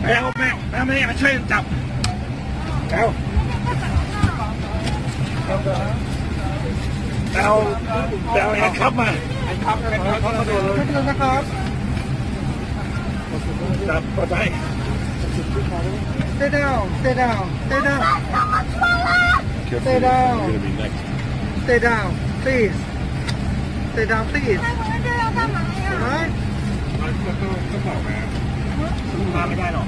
แม่มาช่วยจับเอาแอนครับมาแอนครับมาโดนเลยนะครับจับปลอดภัย Stay down Stay down Stay down Stay down Stay down please Stay down please ไม่ก็บอกนะมาไม่ได้หรอก